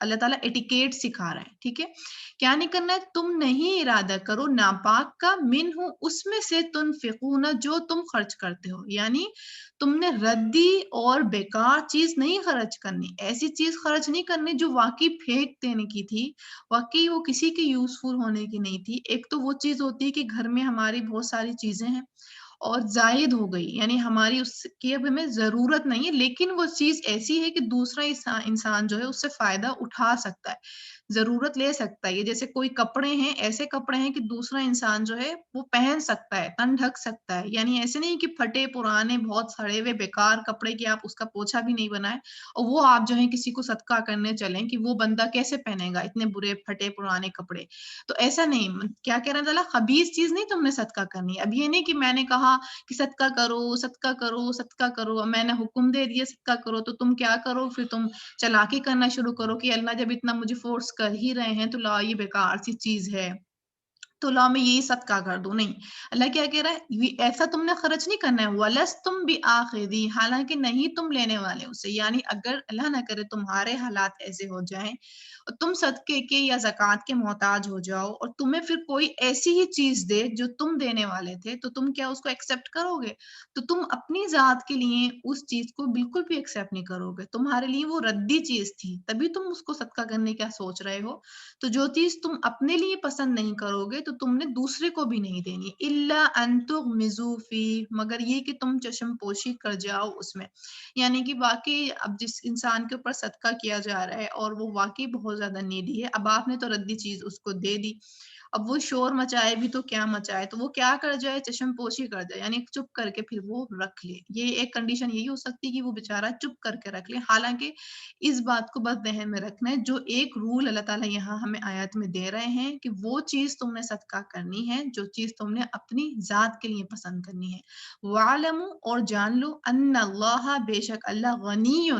اللہ تعالیٰ ایٹیکیٹ سکھا رہا ہے، ٹھیک ہے. کیا نہیں کرنا ہے؟ تم نہیں ارادہ کرو ناپاک کا من ہوں اس میں سے تنفقون جو تم خرچ کرتے ہو، یعنی تم نے ردی اور بیکار چیز نہیں خرچ کرنی، ایسی چیز خرچ نہیں کرنی جو واقعی پھینک دینے کی تھی، واقعی وہ کسی کے یوزفل ہونے کی نہیں تھی. ایک تو وہ چیز ہوتی ہے کہ گھر میں ہماری بہت ساری چیزیں ہیں اور زائد ہو گئی، یعنی ہماری اس کی اب ہمیں ضرورت نہیں ہے، لیکن وہ چیز ایسی ہے کہ دوسرا انسان جو ہے اس سے فائدہ اٹھا سکتا ہے، ضرورت لے سکتا ہے. یہ جیسے کوئی کپڑے ہیں، ایسے کپڑے ہیں کہ دوسرا انسان جو ہے وہ پہن سکتا ہے، تن ڈھک سکتا ہے. یعنی ایسے نہیں کہ پھٹے پرانے بہت سڑے ہوئے بیکار کپڑے کی آپ اس کا پوچھا بھی نہیں بنائے اور وہ آپ جو ہے کسی کو صدقہ کرنے چلیں کہ وہ بندہ کیسے پہنے گا اتنے برے پھٹے پرانے کپڑے. تو ایسا نہیں، کیا کہہ رہا ہے تعالیٰ، خبیث چیز نہیں تم نے صدقہ کرنی ہے. اب یہ نہیں کہ میں نے کہا کہ صدقہ کرو صدقہ کرو صدقہ کرو، میں نے حکم دے دیا صدقہ کرو تو تم کیا کرو، پھر تم چلاکی کرنا شروع کرو کہ اللہ جب اتنا مجھے فورس کر ہی رہے ہیں تو لا یہ بیکار سی چیز ہے تو لا میں یہی صدقہ کر دوں. نہیں، اللہ کیا کہہ رہا ہے، ایسا تم نے خرچ نہیں کرنا ہے. وَلَسْتُمْ بِآخِذِي، حالانکہ نہیں تم لینے والے اسے. یعنی اگر اللہ نہ کرے تمہارے حالات ایسے ہو جائیں اور تم صدقے کے یا زکوٰۃ کے محتاج ہو جاؤ اور تمہیں پھر کوئی ایسی ہی چیز دے جو تم دینے والے تھے تو تم کیا اس کو ایکسیپٹ کرو گے؟ تو تم اپنی ذات کے لیے اس چیز کو بالکل بھی ایکسیپٹ نہیں کرو گے. تمہارے لیے وہ ردی چیز تھی تبھی تم اس کو صدقہ کرنے کا سوچ رہے ہو. تو جو چیز تم اپنے لیے پسند نہیں کرو گے تو تم نے دوسرے کو بھی نہیں دینی. الا ان تغمضوا فیہ، مگر یہ کہ تم چشم پوشی کر جاؤ اس میں. یعنی کہ واقعی اب جس انسان کے اوپر صدقہ کیا جا رہا ہے اور وہ واقعی بہت زیادہ نیڈی ہے، اب آپ نے تو ردی چیز اس کو دے دی، اب وہ شور مچائے بھی تو کیا مچائے، تو وہ کیا کر جائے، چشم پوشی کر جائے، یعنی چپ کر کے پھر وہ رکھ لے. یہ ایک کنڈیشن یہی ہو سکتی ہے کہ وہ بےچارہ چپ کر کے رکھ لے. حالانکہ اس بات کو بس ذہن میں رکھنا ہے، جو ایک رول اللہ تعالیٰ یہاں ہمیں آیات میں دے رہے ہیں کہ وہ چیز تم نے صدقہ کرنی ہے جو چیز تم نے اپنی ذات کے لیے پسند کرنی ہے. وَاعْلَمُوا، اور جان لو، ان اللہ، بے شک اللہ، غنی،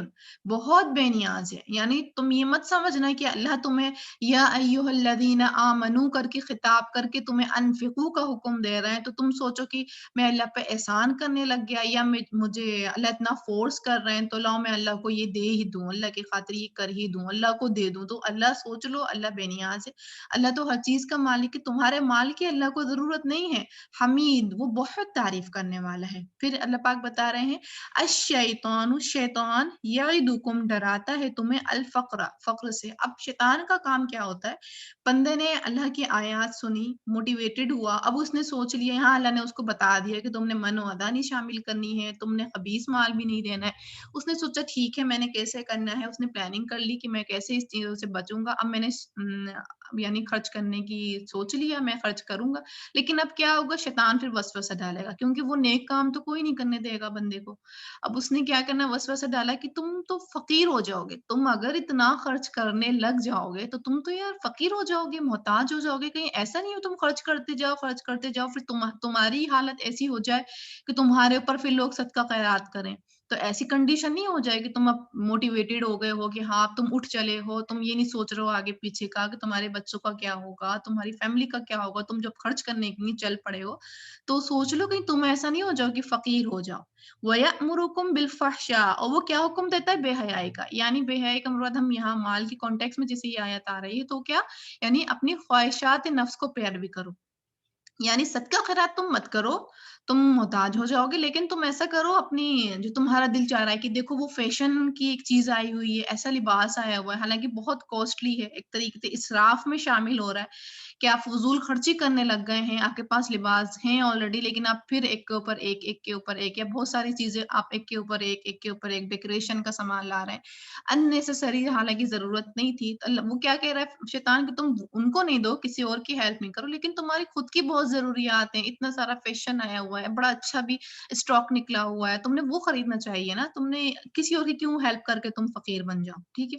بہت بے نیاز ہے. یعنی تم یہ مت سمجھنا کہ اللہ تمہیں یا ایھا الذین آمنو کر کے خطاب کر کے تمہیں انفقو کا حکم دے رہے ہیں تو تم سوچو کہ میں اللہ پہ احسان کرنے لگ گیا یا مجھے اللہ اتنا فورس کر رہے ہیں تو لاؤ میں اللہ کو یہ دے ہی دوں، اللہ کی خاطر یہ کر ہی دوں، اللہ کو دے دوں. تو اللہ سوچ لو، اللہ بے نیاز ہے، اللہ تو ہر چیز کا مالک ہے. تمہارے مال کی اللہ کو ضرورت نہیں ہے. حمید، وہ بہت تعریف کرنے والا ہے. پھر اللہ پاک بتا رہے ہیں الشیطان، شیطان یعدکم، ڈراتا ہے تمہیں، الفقر، فقر سے. اب شیطان کا کام کیا ہوتا ہے، بندے نے اللہ کی آیات سنی، موٹیویٹڈ ہوا، اب اس نے سوچ لیا، ہاں اللہ نے اس کو بتا دیا کہ تم نے من و ادا نہیں شامل کرنی ہے، تم نے خبیث مال بھی نہیں دینا ہے. اس نے سوچا ٹھیک ہے میں نے کیسے کرنا ہے، اس نے پلاننگ کر لی کہ میں کیسے اس چیزوں سے بچوں گا. اب میں نے یعنی خرچ کرنے کی سوچ لیا، میں خرچ کروں گا. لیکن اب کیا ہوگا، شیطان پھر وسوسہ ڈالے گا کیونکہ وہ نیک کام تو کوئی نہیں کرنے دے گا بندے کو. اب اس نے کیا کرنا، وسوسہ ڈالا کہ تم تو فقیر ہو جاؤ گے، تم اگر اتنا خرچ کرنے لگ جاؤ گے تو تم تو یار فقیر ہو جاؤ گے، محتاج ہو جاؤ گے. کہیں ایسا نہیں ہو تم خرچ کرتے جاؤ خرچ کرتے جاؤ پھر تمہاری حالت ایسی ہو جائے کہ تمہارے اوپر پھر لوگ صدقہ خیرات کریں. تو ایسی کنڈیشن نہیں ہو جائے کہ تم اب موٹیویٹڈ ہو گئے ہو کہ ہاں تم اٹھ چلے ہو، تم یہ نہیں سوچ رہے ہو آگے پیچھے کا کہ تمہارے بچوں کا کیا ہوگا، تمہاری فیملی کا کیا ہوگا. تم جب خرچ کرنے کے لیے چل پڑے ہو تو سوچ لو کہیں تم ایسا نہیں ہو جاؤ کہ فقیر ہو جاؤ. وَيَأْمُرُكُم بِالْفَحْشَاءِ، اور وہ کیا حکم دیتا ہے، بے حیائی کا. یعنی بے حیائی کا مراد ہم یہاں مال کی کانٹیکس میں جیسے یہ آیت آ رہی ہے تو کیا، یعنی اپنی خواہشات نفس کو پیروی کرو. یعنی صدقہ خیرات تم مت کرو، تم محتاج ہو جاؤ گے، لیکن تم ایسا کرو اپنی جو تمہارا دل چاہ رہا ہے کہ دیکھو وہ فیشن کی ایک چیز آئی ہوئی ہے، ایسا لباس آیا ہوا ہے، حالانکہ بہت کوسٹلی ہے، ایک طریقے سے اسراف میں شامل ہو رہا ہے کہ آپ فضول خرچی کرنے لگ گئے ہیں. آپ کے پاس لباس ہیں آلریڈی لیکن آپ پھر ایک کے اوپر ایک، ایک کے اوپر ایک، یا بہت ساری چیزیں آپ ایک کے اوپر ایک، ایک کے اوپر ایک ڈیکوریشن کا سامان لا رہے ہیں اننیسیسری، حالانکہ ضرورت نہیں تھی. وہ کیا کہہ رہا ہے شیطان کہ تم ان کو نہیں دو، کسی اور کی ہیلپ نہیں کرو، لیکن تمہاری خود کی بہت ضروریات ہیں، اتنا سارا فیشن آیا ہوا ہے، بڑا اچھا بھی اسٹاک نکلا ہوا ہے، تم نے وہ خریدنا چاہیے نا، تم نے کسی اور کی کیوں ہیلپ کر کے تم فقیر بن جاؤ. ٹھیک ہے،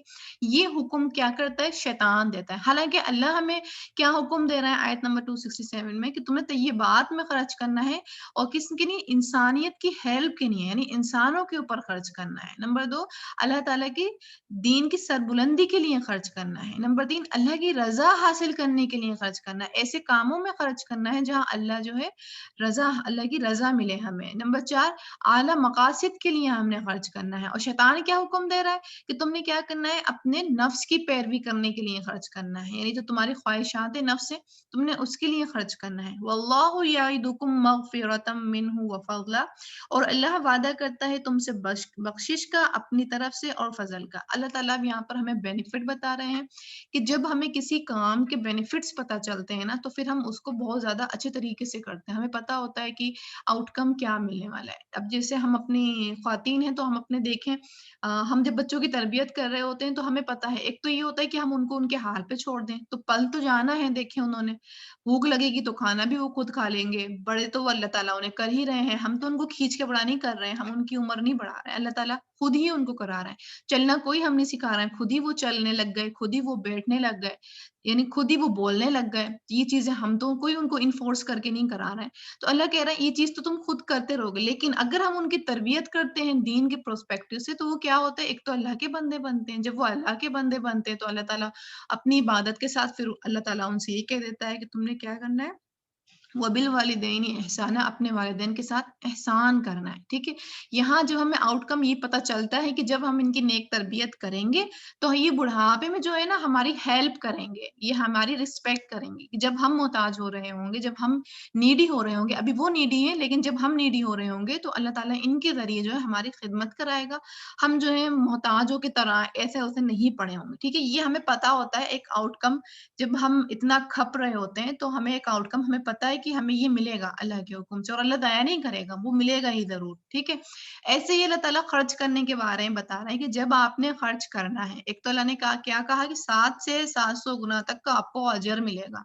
یہ حکم کیا کرتا ہے، شیطان دیتا ہے. حالانکہ اللہ ہمیں کیا حکم حکم دے رہا ہے آیت نمبر 267 میں کہ تمہیں طیبات میں خرچ کرنا ہے اور کس کے لیے؟ انسانیت کی ہیلپ کے لیے، یعنی انسانوں کے اوپر خرچ کرنا ہے۔ نمبر 2، اللہ تعالیٰ کی دین کی سربلندی کے لیے خرچ کرنا ہے۔ نمبر 3، اللہ کی رضا حاصل کرنے کے لیے خرچ کرنا ہے، ایسے کاموں میں خرچ کرنا ہے جہاں اللہ جو ہے اللہ کی رضا ملے ہمیں۔ نمبر 4، اعلیٰ مقاصد کے لیے ہم نے خرچ کرنا ہے۔ اور شیطان کیا حکم دے رہا ہے کہ تم نے کیا کرنا ہے؟ اپنے نفس کی پیروی کرنے کے لیے خرچ کرنا ہے، یعنی جو تمہاری خواہشات نفس ہے تم نے اس کے لیے خرچ کرنا ہے۔ واللہ یعدکم مغفرۃ منہ وفضلا، اور اللہ وعدہ کرتا ہے تم سے بخشش کا اپنی طرف سے اور فضل کا۔ اللہ تعالیٰ یہاں پر ہمیں بینیفٹ بتا رہے ہیں کہ جب ہمیں کسی کام کے بینیفٹس پتہ چلتے ہیں نا تو پھر ہم اس کو بہت زیادہ اچھے طریقے سے کرتے ہیں، ہمیں پتہ ہوتا ہے کہ آؤٹ کم کیا ملنے والا ہے۔ اب جیسے ہم اپنی خواتین ہیں تو ہم اپنے دیکھیں ہم جب بچوں کی تربیت کر رہے ہوتے ہیں تو ہمیں پتہ ہے، ایک تو یہ ہوتا ہے کہ ہم ان کو ان کے حال پہ چھوڑ دیں، تو پل تو جانا ہے، دیکھیں انہوں نے بھوک لگے گی تو کھانا بھی وہ خود کھا لیں گے، بڑے تو وہ اللہ تعالیٰ انہیں کر ہی رہے ہیں، ہم تو ان کو کھینچ کے بڑا نہیں کر رہے ہیں، ہم ان کی عمر نہیں بڑھا رہے ہیں، اللہ تعالیٰ خود ہی ان کو کرا رہا ہے۔ چلنا کوئی ہم نہیں سکھا رہے ہیں، خود ہی وہ چلنے لگ گئے، خود ہی وہ بیٹھنے لگ گئے، یعنی خود ہی وہ بولنے لگ گئے۔ یہ چیزیں ہم تو کوئی ان کو انفورس کر کے نہیں کرا رہے ہیں۔ تو اللہ کہہ رہا ہے یہ چیز تو تم خود کرتے رہو گے، لیکن اگر ہم ان کی تربیت کرتے ہیں دین کے پروسپیکٹو سے تو وہ کیا ہوتا ہے؟ ایک تو اللہ کے بندے بنتے ہیں، جب وہ اللہ کے بندے بنتے ہیں تو اللہ تعالیٰ اپنی عبادت کے ساتھ پھر اللہ تعالیٰ ان سے یہ کہہ دیتا ہے کہ تم نے کیا کرنا ہے؟ وَبِالْوَالِدَيْنِ احسانہ، اپنے والدین کے ساتھ احسان کرنا ہے، ٹھیک ہے۔ یہاں جو ہمیں آؤٹ کم یہ پتہ چلتا ہے کہ جب ہم ان کی نیک تربیت کریں گے تو یہ بڑھاپے میں جو ہے نا ہماری ہیلپ کریں گے، یہ ہماری رسپیکٹ کریں گے۔ جب ہم محتاج ہو رہے ہوں گے، جب ہم نیڈی ہو رہے ہوں گے، ابھی وہ نیڈی ہیں لیکن جب ہم نیڈی ہو رہے ہوں گے تو اللہ تعالیٰ ان کے ذریعے جو ہے ہماری خدمت کرائے گا، ہم جو ہے محتاجوں کی طرح ایسے ویسے نہیں پڑے ہوں گے، ٹھیک ہے۔ یہ ہمیں پتہ ہوتا ہے ایک آؤٹ کم، جب ہم اتنا کھپ رہے ہوتے ہیں تو ہمیں ایک آؤٹ کم ہمیں پتہ ہے کہ ہمیں یہ ملے گا اللہ کے حکم سے، اور اللہ ضائع نہیں کرے گا، وہ ملے گا ہی ضرور، ٹھیک ہے۔ ایسے ہی اللہ تعالیٰ خرچ کرنے کے بارے میں بتا رہے ہیں کہ جب آپ نے خرچ کرنا ہے، ایک تو اللہ نے کیا کہا کہ 7 سے 700 گنا تک کا آپ کو اجر ملے گا،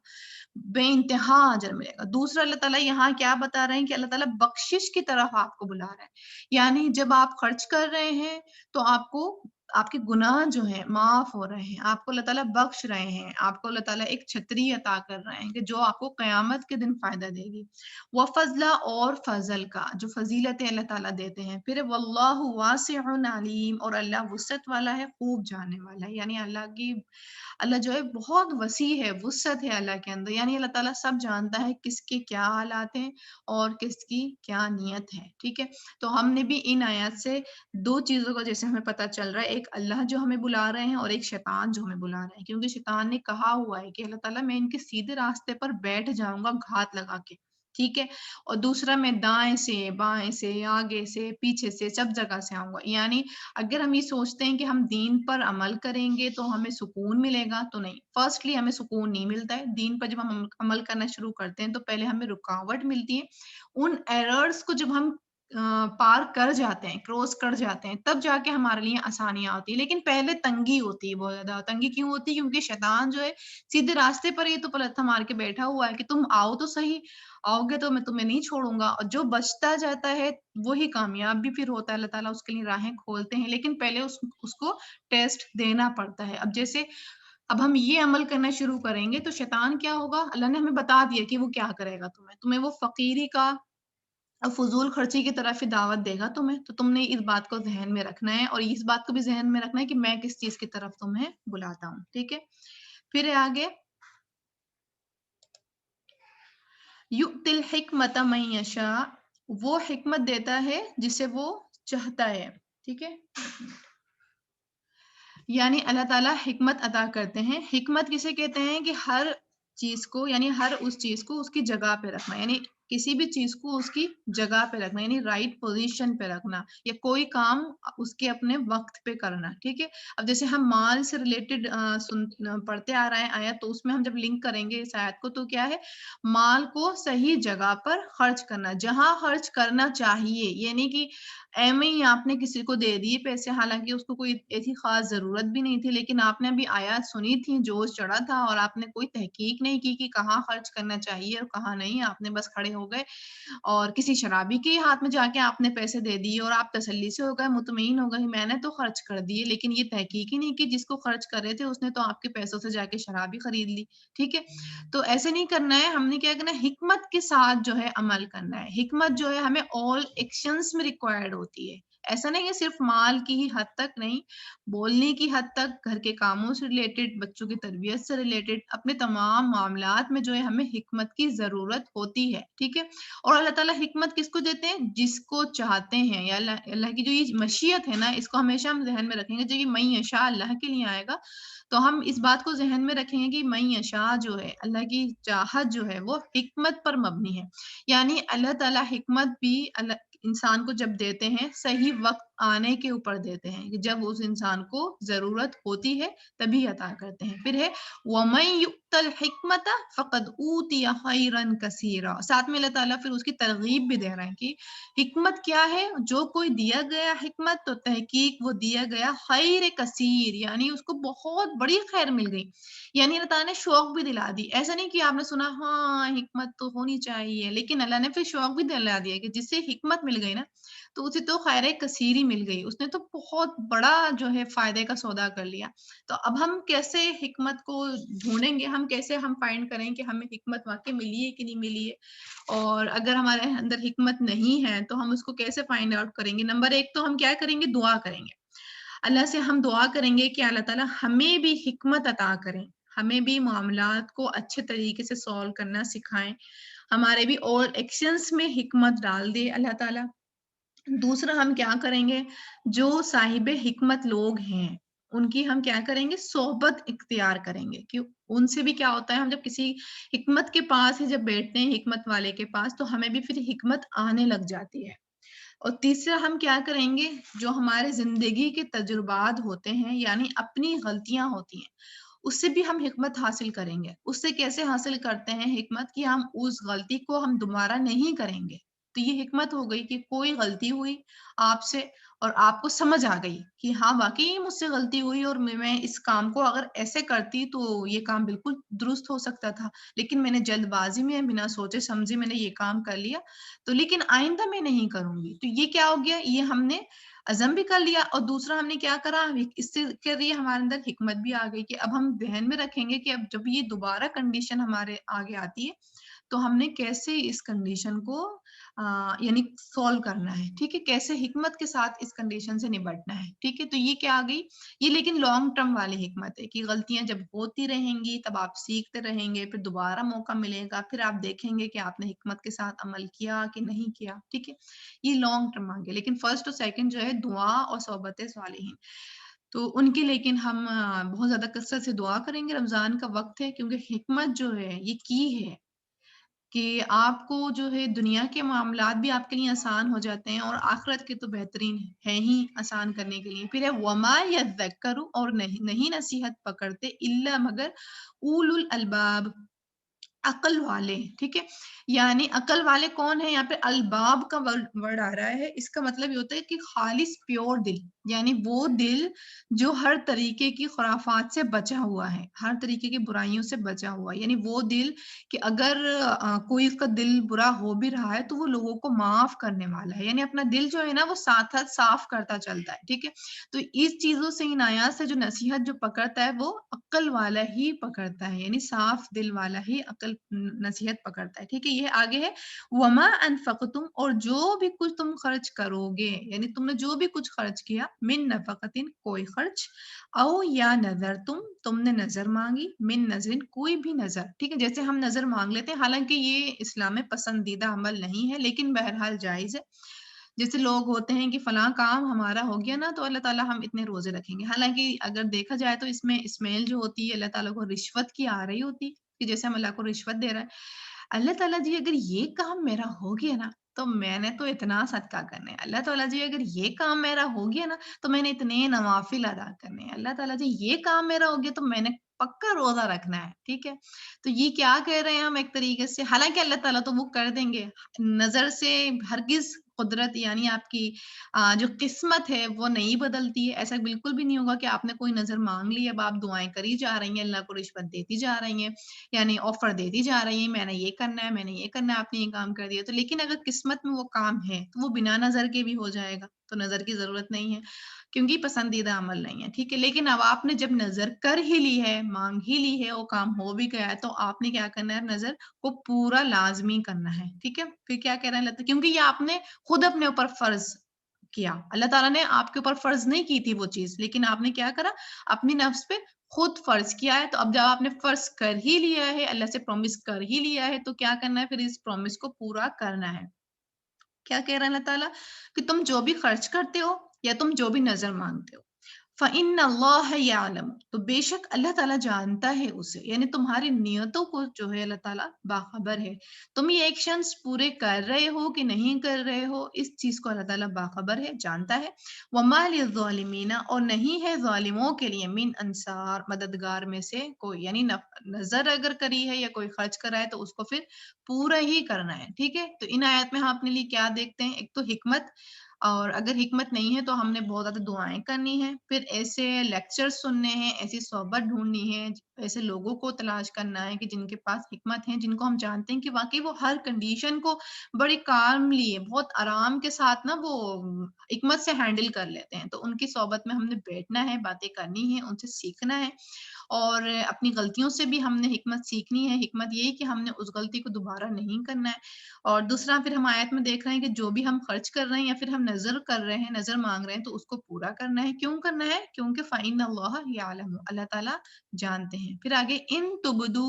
بے انتہا اجر ملے گا۔ دوسرا اللہ تعالیٰ یہاں کیا بتا رہے ہیں کہ اللہ تعالیٰ بخشش کی طرف آپ کو بلا رہا ہے، یعنی جب آپ خرچ کر رہے ہیں تو آپ کو آپ کے گناہ جو ہیں معاف ہو رہے ہیں، آپ کو اللہ تعالیٰ بخش رہے ہیں، آپ کو اللہ تعالیٰ ایک چھتری عطا کر رہے ہیں کہ جو آپ کو قیامت کے دن فائدہ دے گی۔ وہ فضلہ، اور فضل کا جو فضیلتیں اللہ تعالیٰ دیتے ہیں۔ پھر واللہ واسع علیم، اور اللہ وسعت والا ہے، خوب جاننے والا ہے، یعنی اللہ جو ہے بہت وسیع ہے، وسعت ہے اللہ کے اندر، یعنی اللہ تعالیٰ سب جانتا ہے کس کے کیا حالات ہیں اور کس کی کیا نیت ہے، ٹھیک ہے۔ تو ہم نے بھی ان آیات سے دو چیزوں کا جیسے ہمیں پتہ چل رہا ہے، ایک اللہ جو ہمیں بلا رہے ہیں اور ایک شیطان جو ہمیں بلا رہے ہیں، کیونکہ شیطان نے کہا ہوا ہے کہ اللہ تعالیٰ میں ان کے سیدھے راستے پر بیٹھ جاؤں گا گھات لگا کے، ٹھیک ہے، اور دوسرا میں دائیں سے بائیں سے آگے سے پیچھے سے سب جگہ سے آؤں گا۔ یعنی اگر ہم یہ سوچتے ہیں کہ ہم دین پر عمل کریں گے تو ہمیں سکون ملے گا، تو نہیں، فرسٹلی ہمیں سکون نہیں ملتا ہے دین پر۔ جب ہم عمل کرنا شروع کرتے ہیں تو پہلے ہمیں رکاوٹ ملتی ہے، ان ایررز کو جب ہم پار کر جاتے ہیں، کراس کر جاتے ہیں، تب جا کے ہمارے لیے آسانیاں ہوتی ہیں، لیکن پہلے تنگی ہوتی ہے، بہت زیادہ تنگی کیوں ہوتی ہے؟ کیونکہ شیطان جو ہے سیدھے راستے پر ہی تو پلتھا مار کے بیٹھا ہوا ہے کہ تم آؤ تو صحیح، آؤ گے تو میں تمہیں نہیں چھوڑوں گا، اور جو بچتا جاتا ہے وہی کامیاب بھی پھر ہوتا ہے۔ اللہ تعالیٰ اس کے لیے راہیں کھولتے ہیں، لیکن پہلے اس کو ٹیسٹ دینا پڑتا ہے۔ اب ہم یہ عمل کرنا شروع کریں گے تو شیطان کیا ہوگا؟ اللہ نے ہمیں بتا دیا کہ وہ کیا کرے گا، تمہیں وہ فقیری کا فضول خرچی کی طرف ہی دعوت دے گا تمہیں، تو تم نے اس بات کو ذہن میں رکھنا ہے، اور اس بات کو بھی ذہن میں رکھنا ہے کہ میں کس چیز کی طرف تمہیں بلاتا ہوں، ٹھیک ہے۔ پھر آگے یؤتی الحکمت من یشاء، وہ حکمت دیتا ہے جسے وہ چاہتا ہے، ٹھیک ہے۔ یعنی اللہ تعالیٰ حکمت عطا کرتے ہیں۔ حکمت کسے کہتے ہیں؟ کہ ہر چیز کو، یعنی ہر اس چیز کو اس کی جگہ پہ رکھنا، یعنی کسی بھی چیز کو اس کی جگہ پہ رکھنا، یعنی رائٹ پوزیشن پہ رکھنا، یا کوئی کام اس کے اپنے وقت پہ کرنا، ٹھیک ہے۔ اب جیسے ہم مال سے ریلیٹڈ پڑھتے آ رہے ہیں آیت، تو اس میں ہم جب لنک کریں گے اس آیت کو تو کیا ہے؟ مال کو صحیح جگہ پر خرچ کرنا، جہاں خرچ کرنا چاہیے، یعنی کہ ایویں ہی آپ نے کسی کو دے دیے پیسے، حالانکہ اس کو کوئی ایسی خاص ضرورت بھی نہیں تھی، لیکن آپ نے ابھی آیات سنی تھی، جوش چڑھا تھا، اور آپ نے کوئی تحقیق نہیں کی کہ کہاں خرچ کرنا چاہیے اور کہاں نہیں، آپ نے بس کھڑے ہو گئے اور کسی شرابی کے ہاتھ میں جا کے آپ نے پیسے دے دیے اور آپ تسلی سے ہو گئے، مطمئن ہو گئے میں نے تو خرچ کر دیے، لیکن یہ تحقیق ہی نہیں کہ جس کو خرچ کر رہے تھے اس نے تو آپ کے پیسوں سے جا کے شراب ہی خرید لی، ٹھیک ہے؟ تو ایسے نہیں کرنا ہے، ہم نے کیا کرنا ہے، حکمت کے ساتھ جو ہے عمل کرنا ہے۔ حکمت جو ہے ہمیں آل ایکشنز میں ریکوائرڈ ہوتی ہے۔ ایسا نہیں ہے صرف مال کی ہی حد تک نہیں، بولنے کی حد تک، گھر کے کاموں سے ریلیٹڈ، بچوں کی تربیت سے ریلیٹڈ، اپنے تمام معاملات میں جو ہے ہمیں حکمت کی ضرورت ہوتی ہے، ٹھیک ہے؟ اور اللہ تعالیٰ حکمت کس کو دیتے ہیں؟ جس کو چاہتے ہیں، یا اللہ کی جو یہ مشیت ہے نا، اس کو ہمیشہ ہم ذہن میں رکھیں گے، جو یہ من یشاء اللہ کے لیے آئے گا تو ہم اس بات کو ذہن میں رکھیں گے کہ من یشاء جو ہے، اللہ کی چاہت جو ہے وہ حکمت پر مبنی ہے، یعنی اللہ تعالیٰ حکمت بھی انسان کو جب دیتے ہیں صحیح وقت آنے کے اوپر دیتے ہیں کہ جب اس انسان کو ضرورت ہوتی ہے تبھی عطا کرتے ہیں۔ پھر ہے وَمَن يُؤْتَ الْحِكْمَةَ فَقَدْ أُوتِيَ خَيْرًا كَثِيرًا، ساتھ میں اللہ تعالیٰ پھر اس کی ترغیب بھی دے رہے ہیں کہ حکمت کیا ہے، جو کوئی دیا گیا حکمت تو تحقیق وہ دیا گیا خیر کثیر، یعنی اس کو بہت بڑی خیر مل گئی، یعنی اللہ تعالیٰ نے شوق بھی دلا دی۔ ایسا نہیں کہ آپ نے سنا ہاں حکمت تو ہونی چاہیے، لیکن اللہ نے پھر شوق بھی دلا دیا کہ جس سے حکمت مل گئی نا تو اسے تو خیر کثیر ہی مل گئی، اس نے تو بہت بڑا جو ہے فائدے کا سودا کر لیا۔ تو اب ہم کیسے حکمت کو ڈھونڈیں گے، ہم کیسے فائنڈ کریں کہ ہمیں حکمت واقعی ملی ہے کہ نہیں ملی ہے، اور اگر ہمارے اندر حکمت نہیں ہے تو ہم اس کو کیسے فائنڈ آؤٹ کریں گے؟ نمبر ایک تو ہم کیا کریں گے؟ دعا کریں گے، اللہ سے ہم دعا کریں گے کہ اللہ تعالیٰ ہمیں بھی حکمت عطا کریں، ہمیں بھی معاملات کو اچھے طریقے سے سولو کرنا سکھائیں، ہمارے بھی اور ایکشنز میں حکمت ڈال دے اللہ تعالیٰ۔ دوسرا ہم کیا کریں گے؟ جو صاحب حکمت لوگ ہیں ان کی ہم کیا کریں گے؟ صحبت اختیار کریں گے، کہ ان سے بھی کیا ہوتا ہے، ہم جب کسی حکمت کے پاس ہی جب بیٹھتے ہیں، حکمت والے کے پاس، تو ہمیں بھی پھر حکمت آنے لگ جاتی ہے۔ اور تیسرا ہم کیا کریں گے؟ جو ہمارے زندگی کے تجربات ہوتے ہیں، یعنی اپنی غلطیاں ہوتی ہیں، اس سے بھی ہم حکمت حاصل کریں گے۔ اس سے کیسے حاصل کرتے ہیں حکمت؟ کہ ہم اس غلطی کو ہم دوبارہ نہیں کریں گے۔ تو یہ حکمت ہو گئی کہ کوئی غلطی ہوئی آپ سے اور آپ کو سمجھ آ گئی کہ ہاں واقعی مجھ سے غلطی ہوئی اور میں اس کام کو اگر ایسے کرتی تو یہ کام بالکل درست ہو سکتا تھا، لیکن میں نے جلد بازی میں بنا سوچے سمجھے میں نے یہ کام کر لیا، تو لیکن آئندہ میں نہیں کروں گی۔ تو یہ کیا ہو گیا؟ یہ ہم نے عزم بھی کر لیا، اور دوسرا ہم نے کیا کرا؟ اس سے کے لیے ہمارے اندر حکمت بھی آ گئی کہ اب ہم ذہن میں رکھیں گے کہ اب جب یہ دوبارہ کنڈیشن ہمارے آگے آتی ہے تو ہم نے کیسے اس کنڈیشن کو یعنی سولو کرنا ہے، ٹھیک ہے، کیسے حکمت کے ساتھ اس کنڈیشن سے نبٹنا ہے، ٹھیک ہے۔ تو یہ کیا آ گئی؟ یہ لیکن لانگ ٹرم والی حکمت ہے کہ غلطیاں جب ہوتی رہیں گی تب آپ سیکھتے رہیں گے، پھر دوبارہ موقع ملے گا، پھر آپ دیکھیں گے کہ آپ نے حکمت کے ساتھ عمل کیا کہ نہیں کیا، ٹھیک ہے۔ یہ لانگ ٹرم آ گیا، لیکن فرسٹ اور سیکنڈ جو ہے دعا اور صحبت صالحین، تو ان کی لیکن ہم بہت زیادہ کثرت سے دعا کریں گے۔ رمضان کا وقت ہے، کیونکہ حکمت جو ہے یہ کی ہے کہ آپ کو جو ہے دنیا کے معاملات بھی آپ کے لیے آسان ہو جاتے ہیں، اور آخرت کے تو بہترین ہے ہی آسان کرنے کے لیے۔ پھر ہے وما یذکر، اور نہیں نصیحت پکڑتے الا مگر اولو الالباب، عقل والے، ٹھیک ہے۔ یعنی عقل والے کون ہیں؟ یہاں پہ الباب کا ورڈ آ رہا ہے، اس کا مطلب یہ ہوتا ہے کہ خالص پیور دل، یعنی وہ دل جو ہر طریقے کی خرافات سے بچا ہوا ہے، ہر طریقے کی برائیوں سے بچا ہوا ہے، یعنی وہ دل کہ اگر کوئی اس کا دل برا ہو بھی رہا ہے تو وہ لوگوں کو معاف کرنے والا ہے، یعنی اپنا دل جو ہے نا وہ ساتھ ساتھ صاف کرتا چلتا ہے، ٹھیک ہے۔ تو اس چیزوں سے ان آیات سے جو نصیحت جو پکڑتا ہے وہ عقل والا ہی پکڑتا ہے، یعنی صاف دل والا ہی عقل نصیحت پکڑتا ہے، ٹھیک ہے۔ یہ آگے ہے وما انفقتم، اور جو بھی کچھ تم خرچ کرو گے، یعنی تم نے جو بھی کچھ خرچ کیا، من نفقتن، کوئی خرچ، او یا نظر تم نے نظر مانگی، من نظر، کوئی بھی نظر، ٹھیک ہے۔ جیسے ہم نظر مانگ لیتے ہیں، حالانکہ یہ اسلام میں پسندیدہ عمل نہیں ہے لیکن بہرحال جائز ہے۔ جیسے لوگ ہوتے ہیں کہ فلاں کام ہمارا ہو گیا نا تو اللہ تعالیٰ ہم اتنے روزے رکھیں گے، حالانکہ اگر دیکھا جائے تو اس میں اسمیل جو ہوتی ہے اللہ تعالیٰ کو رشوت کی آ رہی ہوتی کہ جیسے ہم اللہ کو رشوت دے رہے ہیں۔ اللہ تعالیٰ جی اگر یہ کام میرا ہو گیا نا تو میں نے تو اتنا صدقہ کرنا ہے، اللہ تعالیٰ جی اگر یہ کام میرا ہو گیا نا تو میں نے اتنے نوافل ادا کرنے ہیں، اللہ تعالیٰ جی یہ کام میرا ہو گیا تو میں نے پکا روزہ رکھنا ہے، ٹھیک ہے۔ تو یہ کیا کہہ رہے ہیں ہم ایک طریقے سے، حالانکہ اللہ تعالیٰ تو وہ کر دیں گے، نظر سے ہرگز قدرت یعنی آپ کی جو قسمت ہے وہ نہیں بدلتی ہے۔ ایسا بالکل بھی نہیں ہوگا کہ آپ نے کوئی نظر مانگ لی، اب آپ دعائیں کری جا رہی ہیں، اللہ کو رشوت دیتی جا رہی ہیں، یعنی آفر دیتی جا رہی ہیں، میں نے یہ کرنا ہے، میں نے یہ کرنا ہے، آپ نے یہ کام کر دیا تو لیکن اگر قسمت میں وہ کام ہے تو وہ بنا نظر کے بھی ہو جائے گا، تو نظر کی ضرورت نہیں ہے کیونکہ پسندیدہ عمل نہیں ہے، ٹھیک ہے۔ لیکن اب آپ نے جب نظر کر ہی لی ہے، مانگ ہی لی ہے، وہ کام ہو بھی گیا ہے تو آپ نے کیا کرنا ہے، نظر کو پورا لازمی کرنا ہے، ٹھیک ہے۔ پھر کیا کہہ رہے ہیں اللہ، کیونکہ یہ آپ نے خود اپنے اوپر فرض کیا، اللہ تعالیٰ نے آپ کے اوپر فرض نہیں کی تھی وہ چیز، لیکن آپ نے کیا کرا، اپنی نفس پہ خود فرض کیا ہے، تو اب جب آپ نے فرض کر ہی لیا ہے، اللہ سے پرومس کر ہی لیا ہے، تو کیا کرنا ہے، پھر اس پرومس کو پورا کرنا ہے۔ کیا کہہ رہا ہے اللہ تعالیٰ کہ تم جو بھی خرچ کرتے ہو یا تم جو بھی نظر مانگتے ہو، فَإِنَّ اللَّهَ يَعْلَمُ، تو بے شک اللہ تعالیٰ جانتا ہے اسے، یعنی تمہاری نیتوں کو جو ہے اللہ تعالیٰ باخبر ہے، تم یہ ایکشنز پورے کر رہے ہو کہ نہیں کر رہے ہو، اس چیز کو اللہ تعالیٰ باخبر ہے، جانتا ہے۔ وَمَا لِلظَّالِمِينَ، اور نہیں ہے ظالموں کے لیے، من انصار، مددگار میں سے کوئی، یعنی نظر اگر کری ہے یا کوئی خرچ کرا ہے تو اس کو پھر پورا ہی کرنا ہے، ٹھیک ہے۔ تو ان آیات میں ہم اپنے لیے کیا دیکھتے ہیں، ایک تو حکمت، اور اگر حکمت نہیں ہے تو ہم نے بہت زیادہ دعائیں کرنی ہے، پھر ایسے لیکچر سننے ہیں، ایسی صحبت ڈھونڈنی ہے، ایسے لوگوں کو تلاش کرنا ہے کہ جن کے پاس حکمت ہے، جن کو ہم جانتے ہیں کہ واقعی وہ ہر کنڈیشن کو بڑی کالملی بہت آرام کے ساتھ نا وہ حکمت سے ہینڈل کر لیتے ہیں، تو ان کی صحبت میں ہم نے بیٹھنا ہے، باتیں کرنی ہے، ان سے سیکھنا ہے، اور اپنی غلطیوں سے بھی ہم نے حکمت سیکھنی ہے۔ حکمت یہی کہ ہم نے اس غلطی کو دوبارہ نہیں کرنا ہے۔ اور دوسرا پھر ہم آیت میں دیکھ رہے ہیں کہ جو بھی ہم خرچ کر رہے ہیں یا پھر ہم نظر کر رہے ہیں، نظر مانگ رہے ہیں تو اس کو پورا کرنا ہے۔ کیوں کرنا ہے؟ کیونکہ فَإِنَّ اللَّهَ يَعْلَمُ، اللہ تعالیٰ جانتے ہیں۔ پھر آگے ان تبدو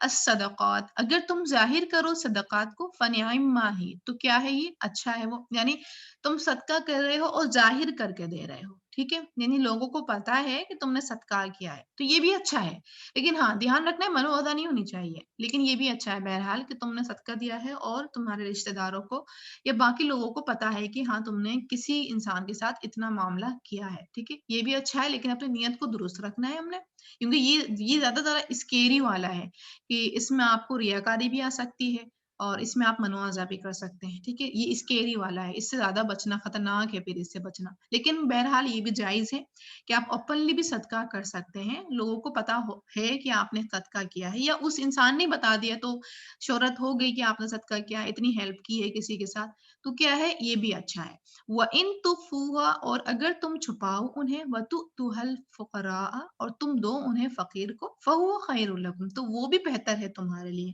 الصدقات، اگر تم ظاہر کرو صدقات کو، فَنِعِمَّا ہی، تو کیا ہے یہ؟ اچھا ہے وہ، یعنی تم صدقہ کر رہے ہو اور ظاہر کر کے دے رہے ہو، ٹھیک ہے، یعنی لوگوں کو پتا ہے کہ تم نے صدقہ کیا ہے، تو یہ بھی اچھا ہے، لیکن ہاں دھیان رکھنا ہے منوعدہ نہیں ہونی چاہیے، لیکن یہ بھی اچھا ہے بہرحال کہ تم نے صدقہ دیا ہے اور تمہارے رشتہ داروں کو یا باقی لوگوں کو پتا ہے کہ ہاں تم نے کسی انسان کے ساتھ اتنا معاملہ کیا ہے، ٹھیک ہے، یہ بھی اچھا ہے، لیکن اپنی نیت کو درست رکھنا ہے ہم نے، کیونکہ یہ زیادہ تر اسکیری والا ہے کہ اس میں آپ کو ریاکاری بھی آ سکتی ہے اور اس میں آپ منوازہ بھی کر سکتے ہیں، ٹھیک ہے، یہ اسکیری والا ہے، اس سے زیادہ بچنا خطرناک ہے، پھر اس سے بچنا، لیکن بہرحال یہ بھی جائز ہے کہ آپ اوپنلی بھی صدقہ کر سکتے ہیں، لوگوں کو پتا ہے کہ آپ نے صدقہ کیا ہے، یا اس انسان نے بتا دیا تو شہرت ہو گئی کہ آپ نے صدقہ کیا، اتنی ہیلپ کی ہے کسی کے ساتھ، تو کیا ہے، یہ بھی اچھا ہے۔ وَإِن تُخْفُوهَا، اور اگر تم چھپاؤ انہیں، وَتُؤْتُوهَا الْفُقَرَاءَ، اور تم دو انہیں فقیر کو، فَهُوَ خَيْرٌ لَكُمْ، تو وہ بھی بہتر ہے تمہارے لیے،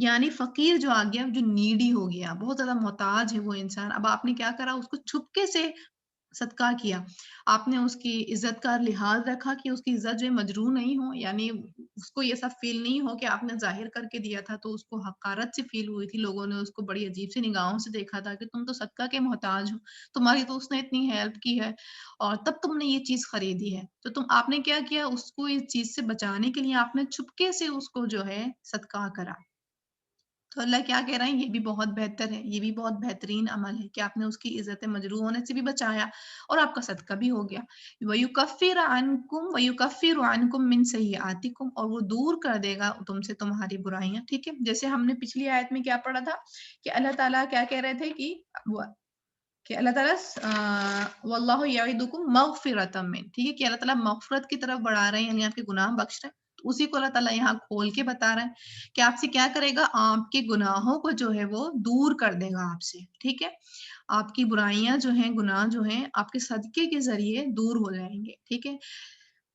یعنی فقیر جو آ گیا، جو نیڈی ہو گیا، بہت زیادہ محتاج ہے وہ انسان، اب آپ نے کیا کرا، اس کو چھپکے سے صدقہ کیا، آپ نے اس کی عزت کا لحاظ رکھا کہ اس کی عزت جو ہے مجروح نہیں ہو، یعنی اس کو یہ سب فیل نہیں ہو کہ آپ نے ظاہر کر کے دیا تھا تو اس کو حقارت سے فیل ہوئی تھی، لوگوں نے اس کو بڑی عجیب سی نگاہوں سے دیکھا تھا کہ تم تو صدقہ کے محتاج ہو، تمہاری تو اس نے اتنی ہیلپ کی ہے اور تب تم نے یہ چیز خریدی ہے، تو آپ نے کیا کیا، اس کو اس چیز سے بچانے کے لیے آپ نے چھپکے سے اس کو جو ہے صدقہ کرا، تو اللہ کیا کہہ رہے ہیں، یہ بھی بہت بہتر ہے، یہ بھی بہت بہترین عمل ہے کہ آپ نے اس کی عزت مجروح ہونے سے بھی بچایا اور آپ کا صدقہ بھی ہو گیا۔ وَيُكَفِّرُ عَنْكُمْ مِنْ سَيِّئَاتِكُمْ، اور وہ دور کر دے گا تم سے تمہاری برائیاں، ٹھیک ہے، جیسے ہم نے پچھلی آیت میں کیا پڑھا تھا کہ اللہ تعالیٰ کیا کہہ رہے تھے کہ اللہ تعالیٰ واللہ یعدکم مغفرۃ من، ٹھیک ہے، کہ اللہ تعالیٰ مغفرت کی طرف بڑھا رہے ہیں، یعنی آپ کے گناہ بخش رہے ہیں، تو اسی کو اللہ تعالیٰ یہاں کھول کے بتا رہے ہیں کہ آپ سے کیا کرے گا، آپ کے گناہوں کو جو ہے وہ دور کر دے گا آپ سے، ٹھیک ہے، آپ کی برائیاں جو ہیں، گناہ جو ہیں، آپ کے صدقے کے ذریعے دور ہو جائیں گے، ٹھیک ہے۔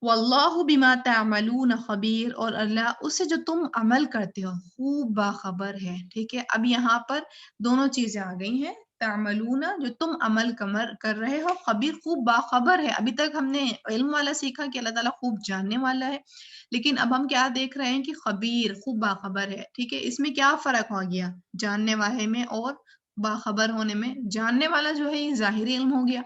واللہ بما تعملون خبیر، اور اللہ اس سے جو تم عمل کرتے ہو خوب باخبر ہے، ٹھیک ہے، اب یہاں پر دونوں چیزیں آ گئی ہیں، تعملون جو تم عمل کر رہے ہو، خبیر خوب باخبر ہے، ابھی تک ہم نے علم والا سیکھا کہ اللہ تعالیٰ خوب جاننے والا ہے، لیکن اب ہم کیا دیکھ رہے ہیں کہ خبیر خوب باخبر ہے، ٹھیک ہے، اس میں کیا فرق ہو گیا جاننے والے میں اور باخبر ہونے میں، جاننے والا جو ہے یہ ظاہری علم ہو گیا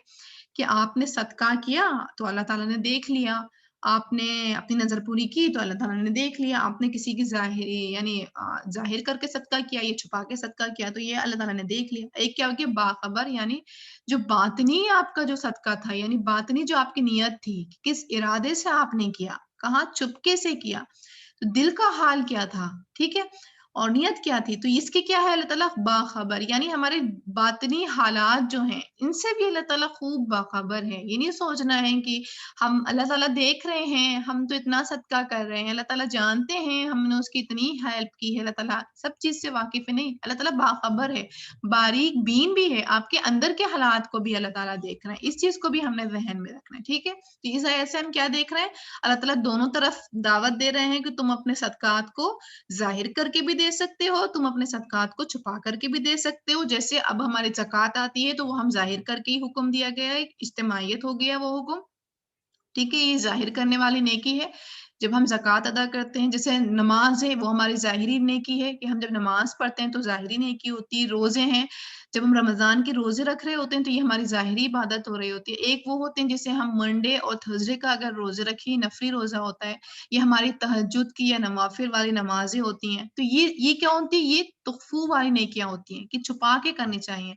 کہ آپ نے صدقہ کیا تو اللہ تعالیٰ نے دیکھ لیا، آپ نے اپنی نظر پوری کی تو اللہ تعالیٰ نے دیکھ لیا، آپ نے کسی کی ظاہری یعنی ظاہر کر کے صدقہ کیا یا چھپا کے صدقہ کیا تو یہ اللہ تعالیٰ نے دیکھ لیا۔ ایک کیا ہو گیا باخبر، یعنی جو باطنی آپ کا جو صدقہ تھا، یعنی باطنی جو آپ کی نیت تھی، کس ارادے سے آپ نے کیا، کہاں چپکے سے کیا، تو دل کا حال کیا تھا، ٹھیک ہے، اور نیت کیا تھی؟ تو اس کی کیا ہے اللہ تعالیٰ باخبر، یعنی ہمارے باطنی حالات جو ہیں ان سے بھی اللہ تعالیٰ خوب باخبر ہے. یہ نہیں سوچنا ہے کہ ہم اللہ تعالیٰ دیکھ رہے ہیں، ہم تو اتنا صدقہ کر رہے ہیں، اللہ تعالیٰ جانتے ہیں ہم نے اس کی اتنی ہیلپ کی ہے، اللہ تعالیٰ سب چیز سے واقف ہے. نہیں، اللہ تعالیٰ باخبر ہے، باریک بین بھی ہے، آپ کے اندر کے حالات کو بھی اللہ تعالیٰ دیکھ رہے ہیں. اس چیز کو بھی ہم نے ذہن میں رکھنا ہے. ٹھیک ہے، تو اس آیت سے ہم کیا دیکھ رہے ہیں؟ اللہ تعالیٰ دونوں طرف دعوت دے رہے ہیں کہ تم اپنے صدقات کو ظاہر کر کے بھی دے سکتے ہو، تم اپنے صدقات کو چھپا کر کے بھی دے سکتے ہو. جیسے اب ہماری زکوٰۃ آتی ہے تو وہ ہم ظاہر کر کے ہی حکم دیا گیا ہے، اجتماعیت ہو گیا وہ حکم. ٹھیک ہے، یہ ظاہر کرنے والی نیکی ہے. جب ہم زکوٰۃ ادا کرتے ہیں، جیسے نماز ہے وہ ہماری ظاہری نیکی ہے کہ ہم جب نماز پڑھتے ہیں تو ظاہری نیکی ہوتی ہے. روزے ہیں، جب ہم رمضان کے روزے رکھ رہے ہوتے ہیں تو یہ ہماری ظاہری عبادت ہو رہی ہوتی ہے. ایک وہ ہوتے ہیں جسے ہم منڈے اور تھرسڈے کا اگر روزے رکھیں، نفلی روزہ ہوتا ہے، یہ ہماری تہجد کی یا نوافل والی نمازیں ہوتی ہیں. تو یہ کیا ہوتی ہے؟ یہ تخفو والی نیکیاں ہوتی ہیں کہ چھپا کے کرنی چاہیے.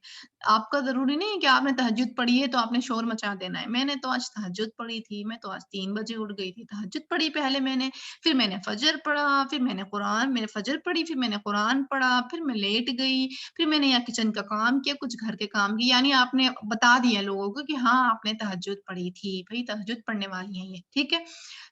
آپ کا ضروری نہیں ہے کہ آپ نے تہجد پڑھی ہے تو آپ نے شور مچا دینا ہے. میں نے تو آج تہجد پڑھی تھی، میں تو آج 3 بجے اٹھ گئی تھی، تہجد پڑھی پہلے میں نے، پھر میں نے فجر پڑھا، پھر میں نے فجر پڑھی، پھر میں نے قرآن پڑھا، پھر میں لیٹ گئی، پھر میں نے یہاں کچن کا کام کیا، کچھ گھر کے کام کیے. یعنی آپ نے بتا دیا لوگوں کو کہ ہاں آپ نے تہجد پڑھی تھی، بھائی تہجد پڑھنے والی ہیں یہ. ٹھیک ہے،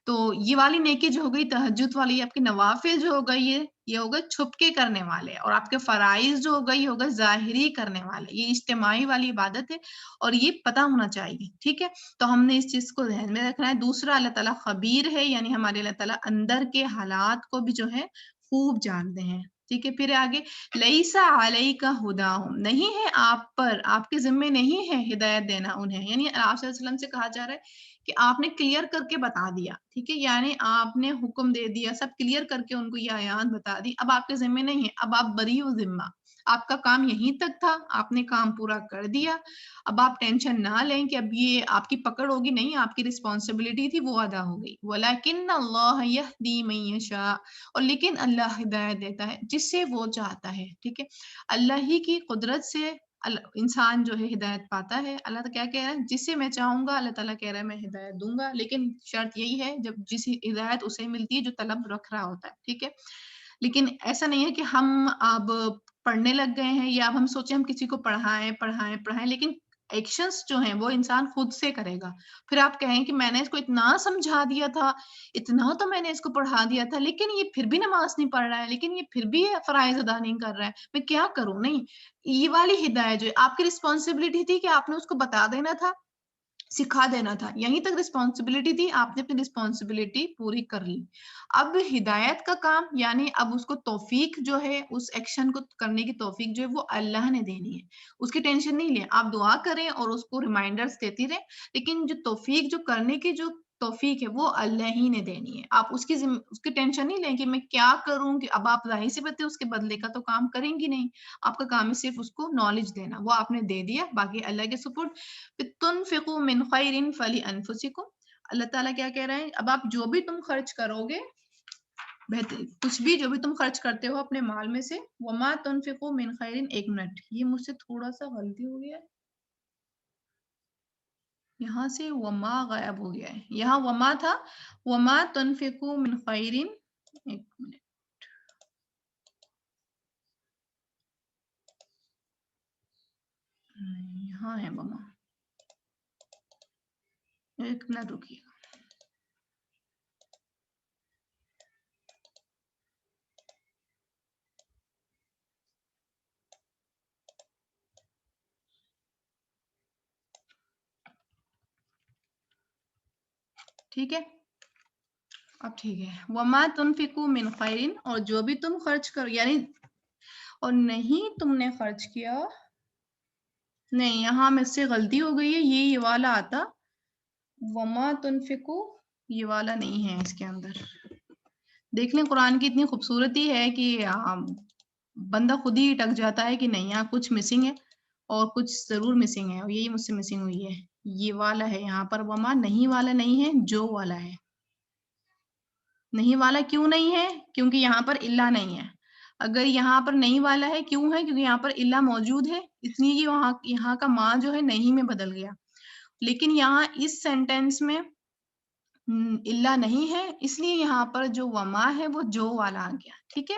تو یہ والی نیکی جو ہو گئی تہجد والی، آپ کی نوافل جو ہو گئی یہ ہوگا چھپ کے کرنے والے، اور آپ کے فرائض جو ہوگا یہ ہوگا ظاہری کرنے والے. یہ اجتماعی والی عبادت ہے اور یہ پتہ ہونا چاہیے. ٹھیک ہے، تو ہم نے اس چیز کو ذہن میں رکھنا ہے. دوسرا، اللہ تعالیٰ خبیر ہے، یعنی ہمارے اللہ تعالیٰ اندر کے حالات کو بھی جو ہے خوب جانتے ہیں. ٹھیک ہے، پھر آگے لیسا علیک ہداہم، نہیں ہے آپ پر، آپ کے ذمے نہیں ہے ہدایت دینا انہیں. یعنی آپ صلی اللہ علیہ وسلم سے کہا جا رہا ہے کہ آپ نے کلیئر کر کے بتا دیا. ٹھیک ہے، یعنی آپ نے حکم دے دیا، سب کلیئر کر کے ان کو یہ آیات بتا دی. اب آپ کے ذمے نہیں ہے، اب آپ بری ہو ذمہ، آپ کا کام یہیں تک تھا، آپ نے کام پورا کر دیا. اب آپ ٹینشن نہ لیں کہ اب یہ آپ کی پکڑ ہوگی، نہیں، آپ کی رسپانسبلٹی تھی وہ ادا ہو گئی. وَلَكِنَّ اللَّهَ يَهْدِي مَن يَشَاءُ، اور لیکن اللہ ہدایت دیتا ہے جس سے وہ چاہتا ہے. ٹھیک ہے، اللہ ہی کی قدرت سے انسان جو ہے ہدایت پاتا ہے. اللہ تعالیٰ کیا کہہ رہا ہے؟ جس سے میں چاہوں گا، اللہ تعالیٰ کہہ رہا ہے میں ہدایت دوں گا، لیکن شرط یہی ہے جب جس ہدایت اسے ملتی ہے جو طلب رکھ رہا ہوتا ہے. ٹھیک ہے، لیکن ایسا نہیں ہے کہ ہم اب پڑھنے لگ گئے ہیں یا اب ہم سوچیں ہم کسی کو پڑھائیں، لیکن ایکشنز جو ہیں وہ انسان خود سے کرے گا. پھر آپ کہیں کہ میں نے اس کو اتنا سمجھا دیا تھا، اتنا تو میں نے اس کو پڑھا دیا تھا، لیکن یہ پھر بھی نماز نہیں پڑھ رہا ہے، لیکن یہ پھر بھی فرائض ادا نہیں کر رہا ہے، میں کیا کروں؟ نہیں، یہ والی ہدایت جو ہے آپ کی رسپانسبلٹی تھی کہ آپ نے اس کو بتا دینا تھا، سکھا دینا تھا، یہیں تک رسپانسبلٹی تھی، آپ نے اپنی رسپانسبلٹی پوری کر لی. اب ہدایت کا کام، یعنی اب اس کو توفیق جو ہے، اس ایکشن کو کرنے کی توفیق جو ہے وہ اللہ نے دینی ہے. اس کی ٹینشن نہیں لیں، آپ دعا کریں اور اس کو ریمائنڈرز دیتی رہیں، لیکن جو توفیق جو کرنے کی جو توفیق ہے وہ اللہ ہی نے دینی ہے. آپ اس کی ٹینشن نہیں لیں کہ میں کیا کروں، کہ اب آپ ظاہر سی بات ہے اس کے بدلے کا تو کام کریں گی نہیں. آپ کا کام ہے صرف اس کو نالج دینا، وہ آپ نے دے دیا، باقی اللہ کے سپرد. تنفقوا من خیر فلانفسکم، اللہ تعالیٰ کیا کہہ رہے ہیں؟ اب آپ جو بھی تم خرچ کرو گے، بہتر کچھ بھی جو بھی تم خرچ کرتے ہو اپنے مال میں سے، وما تنفقوا من خیر، ایک منٹ، یہ مجھ سے تھوڑا سا غلطی ہو گیا ہے، یہاں سے وما غائب ہو گیا ہے، یہاں وما تھا، وما تنفقوا من خیر، ایک منٹ، یہاں ہے وما، ایک منٹ رکیے. ٹھیک ہے، اب ٹھیک ہے. وما تنفقوا من خیر، اور جو بھی تم خرچ کرو، یعنی اور نہیں تم نے خرچ کیا، نہیں یہاں مجھ سے غلطی ہو گئی ہے، یہ والا آتا، وما تنفقوا یہ والا نہیں ہے اس کے اندر. دیکھ لیں قرآن کی اتنی خوبصورتی ہے کہ بندہ خود ہی اٹک جاتا ہے کہ نہیں یہاں کچھ مسنگ ہے اور کچھ ضرور مسنگ ہے، اور یہی مجھ سے مسنگ ہوئی ہے. یہ والا ہے یہاں پر، وما نہیں والا نہیں ہے، جو والا ہے. نہیں والا کیوں نہیں ہے؟ کیونکہ یہاں پر الا نہیں ہے. اگر یہاں پر نہیں والا ہے، کیوں ہے؟ کیونکہ یہاں پر الا موجود ہے، اس لیے یہاں کا ماں جو ہے نہیں میں بدل گیا. لیکن یہاں اس سینٹینس میں الا نہیں ہے، اس لیے یہاں پر جو وما ہے وہ جو والا آ گیا. ٹھیک ہے،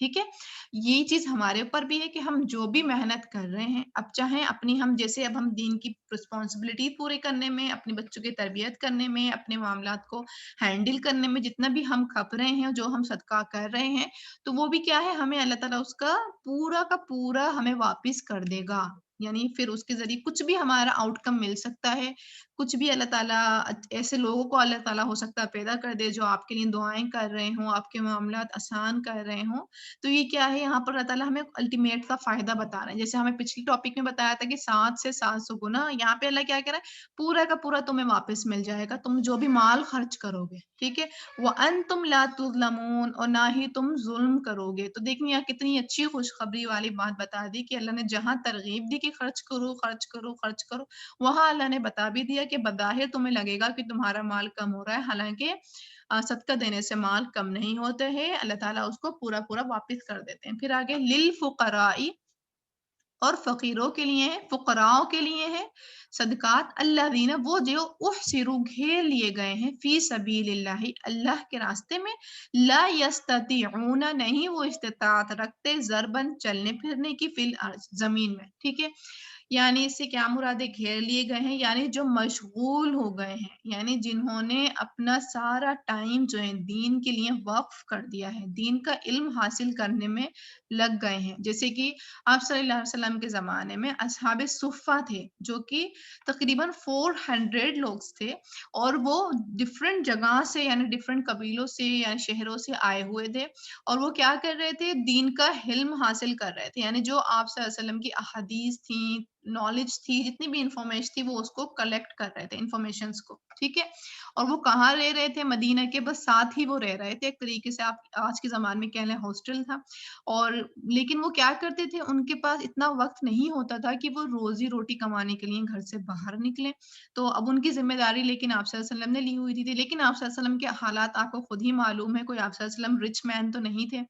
ٹھیک ہے، یہ چیز ہمارے اوپر بھی ہے کہ ہم جو بھی محنت کر رہے ہیں، اب چاہیں اپنی ہم جیسے اب ہم دین کی رسپانسبلٹی پورے کرنے میں، اپنے بچوں کی تربیت کرنے میں، اپنے معاملات کو ہینڈل کرنے میں جتنا بھی ہم کھپ رہے ہیں، جو ہم صدقہ کر رہے ہیں، تو وہ بھی کیا ہے، ہمیں اللہ تعالیٰ اس کا پورا ہمیں واپس کر دے گا۔ یعنی پھر اس کے ذریعے کچھ بھی ہمارا آؤٹ کم مل سکتا ہے، کچھ بھی اللہ تعالیٰ ایسے لوگوں کو اللہ تعالیٰ ہو سکتا ہے پیدا کر دے جو آپ کے لیے دعائیں کر رہے ہوں، آپ کے معاملات آسان کر رہے ہوں۔ تو یہ کیا ہے، یہاں پر اللہ تعالیٰ ہمیں الٹیمیٹ کا فائدہ بتا رہے ہیں۔ جیسے ہمیں پچھلی ٹاپک میں بتایا تھا کہ 7 سے 700 گنا، یہاں پہ اللہ کیا کہہ رہا ہے، پورا کا پورا تمہیں واپس مل جائے گا، تم جو بھی مال خرچ کرو گے، ٹھیک ہے، وَأَنتُمْ لَا تُظْلَمُونَ، اور نہ ہی تم ظلم کرو گے۔ تو دیکھیں یہاں کتنی اچھی خوشخبری والی بات بتا دی کہ اللہ نے جہاں ترغیب دی کہ خرچ کرو خرچ کرو خرچ کرو، وہاں اللہ نے بتا بھی دیا کہ بظاہر تمہیں لگے گا کہ تمہارا مال کم ہو رہا ہے، حالانکہ صدقہ دینے سے مال کم نہیں ہوتے ہیں، اللہ تعالیٰ اس کو پورا پورا واپس کر دیتے ہیں۔ پھر آگے للفقراء، اور فقیروں کے لیے ہے، فقراؤں کے لیے ہے صدقات، الذین، وہ جو احصروا، گھیر لیے گئے ہیں، فی سبیل اللہ، اللہ کے راستے میں، لا یستطیعون، نہیں وہ استطاعت رکھتے، ضربن، چلنے پھرنے کی، فی الارض، زمین میں، ٹھیک ہے، یعنی اس سے کیا مراد ہے، گھیر لیے گئے ہیں، یعنی جو مشغول ہو گئے ہیں، یعنی جنہوں نے اپنا سارا ٹائم جو ہے دین کے لیے وقف کر دیا ہے، دین کا علم حاصل کرنے میں لگ گئے ہیں۔ جیسے کہ آپ صلی اللہ علیہ وسلم کے زمانے میں اصحاب صفہ تھے، جو کہ تقریباً 400 لوگ تھے، اور وہ ڈفرینٹ جگہ سے، یعنی ڈفرینٹ قبیلوں سے یا شہروں سے آئے ہوئے تھے، اور وہ کیا کر رہے تھے، دین کا علم حاصل کر رہے تھے، یعنی جو آپ صلی اللہ علیہ وسلم کی احادیث تھیں، نالج تھی، جتنی بھی انفارمیشن تھی، وہ اس کو کلیکٹ کر رہے تھے، انفارمیشنز کو، ٹھیک ہے، اور وہ کہاں رہ رہے تھے، مدینہ کے بس ساتھ ہی وہ رہ رہے تھے، ایک طریقے سے آپ آج کے زمانے میں کہہ لیں ہاسٹل تھا، اور لیکن وہ کیا کرتے تھے، ان کے پاس اتنا وقت نہیں ہوتا تھا کہ وہ روزی روٹی کمانے کے لیے گھر سے باہر نکلیں، تو اب ان کی ذمہ داری لیکن آپ صلی اللہ علیہ وسلم نے لی ہوئی تھی، لیکن آپ صلی اللہ علیہ وسلم کے حالات آپ کو خود ہی معلوم ہے، کوئی آپ صلی اللہ علیہ وسلم رچ مین تو نہیں تھے،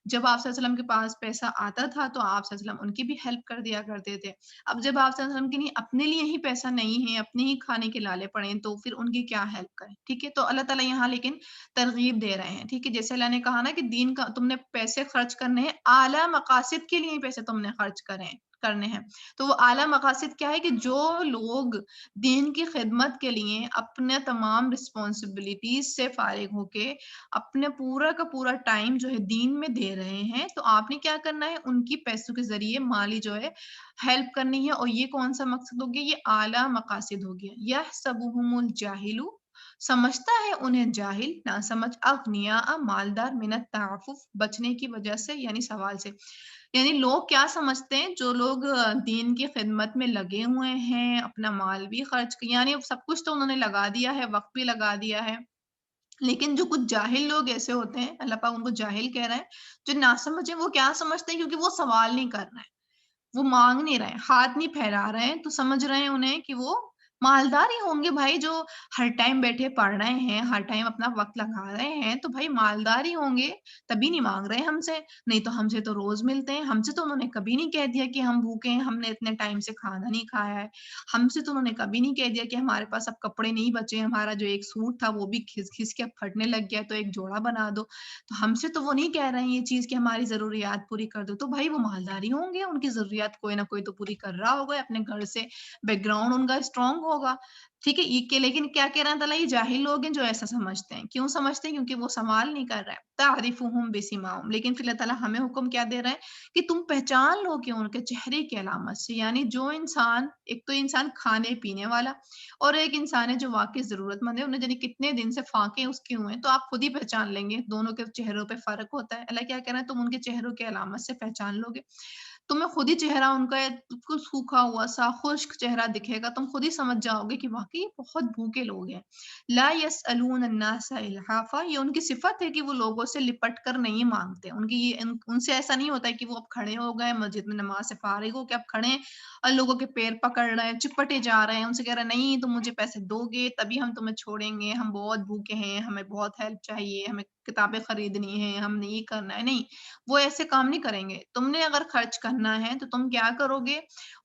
جب آپ صلی اللہ علیہ وسلم کے پاس پیسہ آتا تھا تو آپ صلی اللہ علیہ وسلم ان کی بھی ہیلپ کر دیا کرتے تھے، اب جب آپ صلی اللہ علیہ وسلم کے لیے اپنے لیے ہی پیسہ نہیں ہے، اپنے ہی کھانے کے لالے پڑے ہیں، تو پھر ان کی کیا ہیلپ کریں، ٹھیک ہے، تو اللہ تعالیٰ یہاں لیکن ترغیب دے رہے ہیں، ٹھیک ہے، جیسے اللہ نے کہا نا کہ دین کا تم نے پیسے خرچ کرنے ہیں، اعلیٰ مقاصد کے لیے پیسے تم نے خرچ کرنے ہیں، تو وہ اعلیٰ مقاصد کیا ہے کہ جو لوگ دین کی خدمت کے لیے اپنے تمام رسپانسبلٹیز سے فارغ ہو کے اپنے پورا کا پورا ٹائم جو ہے دین میں دے رہے ہیں، تو آپ نے کیا کرنا ہے، ان کی پیسوں کے ذریعے مالی جو ہے ہیلپ کرنی ہے، اور یہ کون سا مقصد ہو گیا، یہ اعلیٰ مقاصد ہو گیا، یحسبهم الجاہل، سمجھتا ہے انہیں جاہل، نہ سمجھ، اغنیاء، مالدار، من التعفف، بچنے کی وجہ سے، یعنی سوال سے، یعنی لوگ کیا سمجھتے ہیں، جو لوگ دین کی خدمت میں لگے ہوئے ہیں، اپنا مال بھی خرچ، یعنی سب کچھ تو انہوں نے لگا دیا ہے، وقت بھی لگا دیا ہے، لیکن جو کچھ جاہل لوگ ایسے ہوتے ہیں، اللہ پاک ان کو جاہل کہہ رہا ہے، جو نہ سمجھے، وہ کیا سمجھتے ہیں، کیونکہ وہ سوال نہیں کر رہے ہیں، وہ مانگ نہیں رہے، ہاتھ نہیں پھیلا رہے ہیں، تو سمجھ رہے ہیں انہیں کہ وہ مالدار ہی ہوں گے بھائی، جو ہر ٹائم بیٹھے پڑھ رہے ہیں، ہر ٹائم اپنا وقت لگا رہے ہیں، تو بھائی مالدار ہی ہوں گے، تبھی نہیں مانگ رہے ہم سے، نہیں تو ہم سے تو روز ملتے ہیں، ہم سے تو انہوں نے کبھی نہیں کہہ دیا کہ ہم بھوکے ہیں، ہم نے اتنے ٹائم سے کھانا نہیں کھایا ہے، ہم سے تو انہوں نے کبھی نہیں کہہ دیا کہ ہمارے پاس اب کپڑے نہیں بچے، ہمارا جو ایک سوٹ تھا وہ بھی کھس کھس کے اب پھٹنے لگ گیا، تو ایک جوڑا بنا دو، تو ہم سے تو وہ نہیں کہہ رہے ہیں یہ چیز کہ ہماری ضروریات پوری کر دو، تو بھائی وہ مالداری ہوں گے، ان کی ضروریات کوئی نہ کوئی تو پوری کر رہا ہوگا، اپنے گھر سے بیک گراؤنڈ ان کا اسٹرانگ ہوگا، ٹھیک ہے، یہ کہ لیکن کیا کہہ رہا ہے تعالیٰ، یہ جاہل لوگ ہیں جو ایسا سمجھتے ہیں، کیوں سمجھتے ہیں، کیونکہ وہ سوال نہیں کر رہے ہیں، تعرفهم بسیماہم، لیکن پھر اللہ تعالیٰ ہمیں حکم کیا دے رہا ہے کہ تم پہچان لو کہ ان کے چہرے کی علامت سے، یعنی جو انسان، ایک تو انسان کھانے پینے والا، اور ایک انسان ہے جو واقعی ضرورت مند ہے، انہیں یعنی کتنے دن سے فاقے اس کے ہوئے ہیں، تو آپ خود ہی پہچان لیں گے، دونوں کے چہروں پہ فرق ہوتا ہے، اللہ کیا کہہ رہا ہے، تم ان کے چہروں کی علامت سے پہچان لو گے، تمہیں خود ہی چہرہ ان کا بالکل سوکھا ہوا سا خشک چہرہ دکھے گا، تم خود ہی سمجھ جاؤ گے کہ واقعی بہت بھوکے لوگ ہیں، لا يسألون الناس الحافا، یہ ان کی صفت ہے کہ وہ لوگوں سے لپٹ کر نہیں مانگتے، ان کی یہ ان سے ایسا نہیں ہوتا ہے کہ وہ اب کھڑے ہو گئے مسجد میں نماز سے فارغ ہو کے اب کھڑے ہیں اور لوگوں کے پیر پکڑ رہے ہیں، چپٹے جا رہے ہیں، ان سے کہہ رہے ہیں نہیں تم مجھے پیسے دو گے تبھی ہم تمہیں چھوڑیں گے، ہم بہت بھوکے ہیں، ہمیں بہت ہیلپ چاہیے، ہمیں کتابیں خریدنی ہے، ہم نے یہ کرنا ہے، نہیں، وہ ایسے کام نہیں کریں گے، تم نے اگر خرچ کرنا کرنا ہے تو تم کیا کرو گے،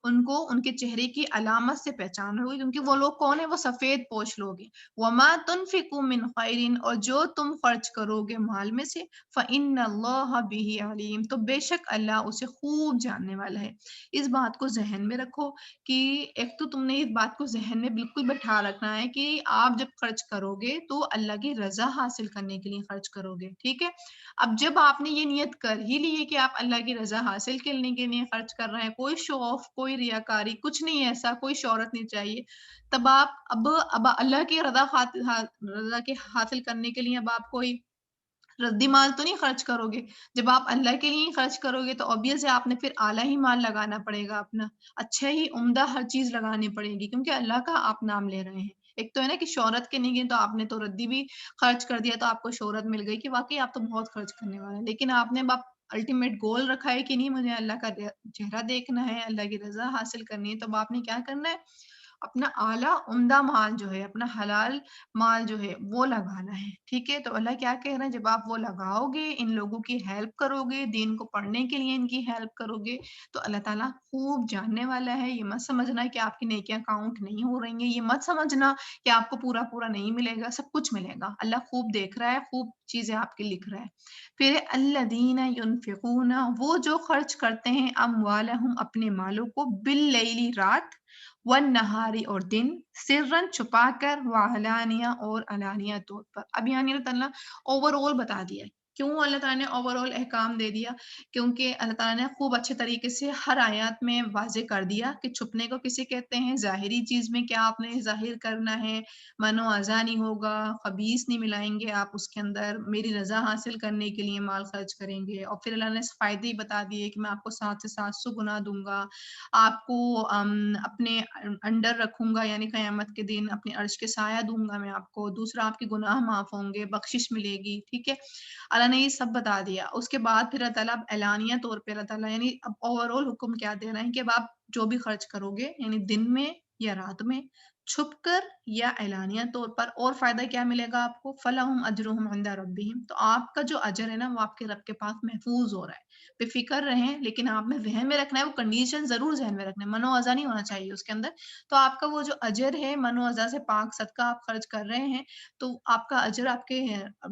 ان کو ان کے چہرے کی علامت سے پہچانو گے، کیونکہ وہ لوگ کون ہیں، وہ سفید پوش لوگ ہیں۔ وما تنفقوا من خیر، اور جو تم خرچ کرو گے مال میں سے، فإن اللہ بہ علیم، تو بے شک اللہ اسے خوب جاننے والا ہے۔ اس بات کو ذہن میں رکھو کہ ایک تو تم نے اس بات کو ذہن میں بالکل بٹھا رکھنا ہے کہ آپ جب خرچ کرو گے تو اللہ کی رضا حاصل کرنے کے لیے خرچ کرو گے، ٹھیک ہے۔ اب جب آپ نے یہ نیت کر ہی لی ہے کہ آپ اللہ کی رضا حاصل کرنے کے لیے خرچ کر رہے ہیں، کوئی شو آف، کوئی ریاکاری، کچھ نہیں ہے ایسا، کوئی شہرت نہیں چاہیے، تب آپ اب اللہ کی رضا کے حاصل کرنے کے لیے اب آپ کوئی ردی مال تو نہیں خرچ کرو گے۔ جب آپ اللہ کے لیے خرچ کرو گے تو obvious ہے آپ نے پھر اعلیٰ ہی مال لگانا پڑے گا اپنا، اچھا ہی عمدہ ہر چیز لگانی پڑے گی، کیونکہ اللہ کا آپ نام لے رہے ہیں۔ ایک تو ہے نا کہ شہرت کے نہیں گئے تو آپ نے تو ردی بھی خرچ کر دیا تو آپ کو شہرت مل گئی کہ واقعی آپ تو بہت خرچ کرنے والے ہیں، لیکن آپ نے الٹیمیٹ گول رکھا ہے کہ نہیں مجھے اللہ کا چہرہ دیکھنا ہے، اللہ کی رضا حاصل کرنی ہے، تو آپ نے کیا کرنا ہے، اپنا اعلیٰ عمدہ مال جو ہے، اپنا حلال مال جو ہے وہ لگانا ہے، ٹھیک ہے۔ تو اللہ کیا کہہ رہے ہیں، جب آپ وہ لگاؤ گے، ان لوگوں کی ہیلپ کرو گے، دین کو پڑھنے کے لیے ان کی ہیلپ کرو گے، تو اللہ تعالیٰ خوب جاننے والا ہے۔ یہ مت سمجھنا کہ آپ کی نیکیاں کاؤنٹ نہیں ہو رہی ہیں، یہ مت سمجھنا کہ آپ کو پورا پورا نہیں ملے گا، سب کچھ ملے گا، اللہ خوب دیکھ رہا ہے، خوب چیزیں آپ کی لکھ رہا ہے۔ پھر الذین ینفقون، وہ جو خرچ کرتے ہیں، اموالہم اپنے مالوں کو، باللیل رات، والنہاری اور دن، سرن چھپا کر، وعلانیہ اور علانیہ طور پر۔ اب یعنی اللہ تعالیٰ اوور آل بتا دیا ہے۔ کیوں اللہ تعالیٰ نے اوور آل احکام دے دیا؟ کیونکہ اللہ تعالیٰ نے خوب اچھے طریقے سے ہر آیات میں واضح کر دیا کہ چھپنے کو کسے کہتے ہیں، ظاہری چیز میں کیا آپ نے ظاہر کرنا ہے، من و اذا نہیں ہوگا، خبیث نہیں ملائیں گے آپ اس کے اندر، میری رضا حاصل کرنے کے لیے مال خرچ کریں گے، اور پھر اللہ نے فائدے ہی بتا دیے کہ میں آپ کو 7 سے 700 گنا دوں گا، آپ کو اپنے انڈر رکھوں گا، یعنی قیامت کے دن اپنے عرش کے سایہ دوں گا میں آپ کو، دوسرا آپ کے گناہ معاف ہوں گے، بخشش ملے گی، ٹھیک ہے۔ اللہ نے یہ سب بتا دیا۔ اس کے بعد پھر اللہ تعالیٰ اب اعلانیہ طور پہ اللہ تعالیٰ یعنی اب اوور آل حکم کیا دے رہے ہیں کہ اب آپ جو بھی خرچ کرو گے، یعنی دن میں یا رات میں، چھپ کر یا اعلانیہ طور پر، اور فائدہ کیا ملے گا آپ کو، فَلَهُمْ أَجْرُهُمْ عِنْدَ رَبِّهِمْ، تو آپ کا جو اجر ہے نا وہ آپ کے رب کے پاس محفوظ ہو رہا ہے۔ بے فکر رہیں، لیکن آپ نے ذہن میں رکھنا ہے، وہ کنڈیشن ضرور ذہن میں رکھنا ہے، من و اذا نہیں ہونا چاہیے اس کے اندر۔ تو آپ کا وہ جو اجر ہے، من و اذا سے پاک صدقہ آپ خرچ کر رہے ہیں، تو آپ کا اجر آپ کے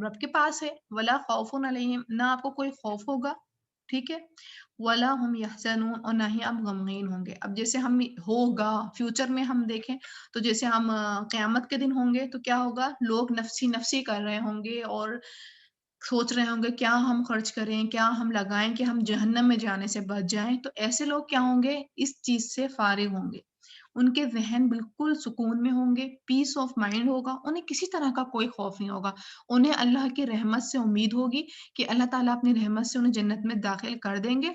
رب کے پاس ہے۔ ولا خوف علیہم، نہ آپ کو کوئی خوف ہوگا، ٹھیک ہے، ولا ہم یحزنون، اور نہ ہی آپ غمگین ہوں گے۔ اب جیسے ہم ہوگا فیوچر میں ہم دیکھیں تو جیسے ہم قیامت کے دن ہوں گے تو کیا ہوگا، لوگ نفسی نفسی کر رہے ہوں گے اور سوچ رہے ہوں گے کیا ہم خرچ کریں، کیا ہم لگائیں کہ ہم جہنم میں جانے سے بچ جائیں۔ تو ایسے لوگ کیا ہوں گے، اس چیز سے فارغ ہوں گے، ان کے ذہن بالکل سکون میں ہوں گے، پیس آف مائنڈ ہوگا، انہیں کسی طرح کا کوئی خوف نہیں ہوگا، انہیں اللہ کی رحمت سے امید ہوگی کہ اللہ تعالیٰ اپنی رحمت سے انہیں جنت میں داخل کر دیں گے،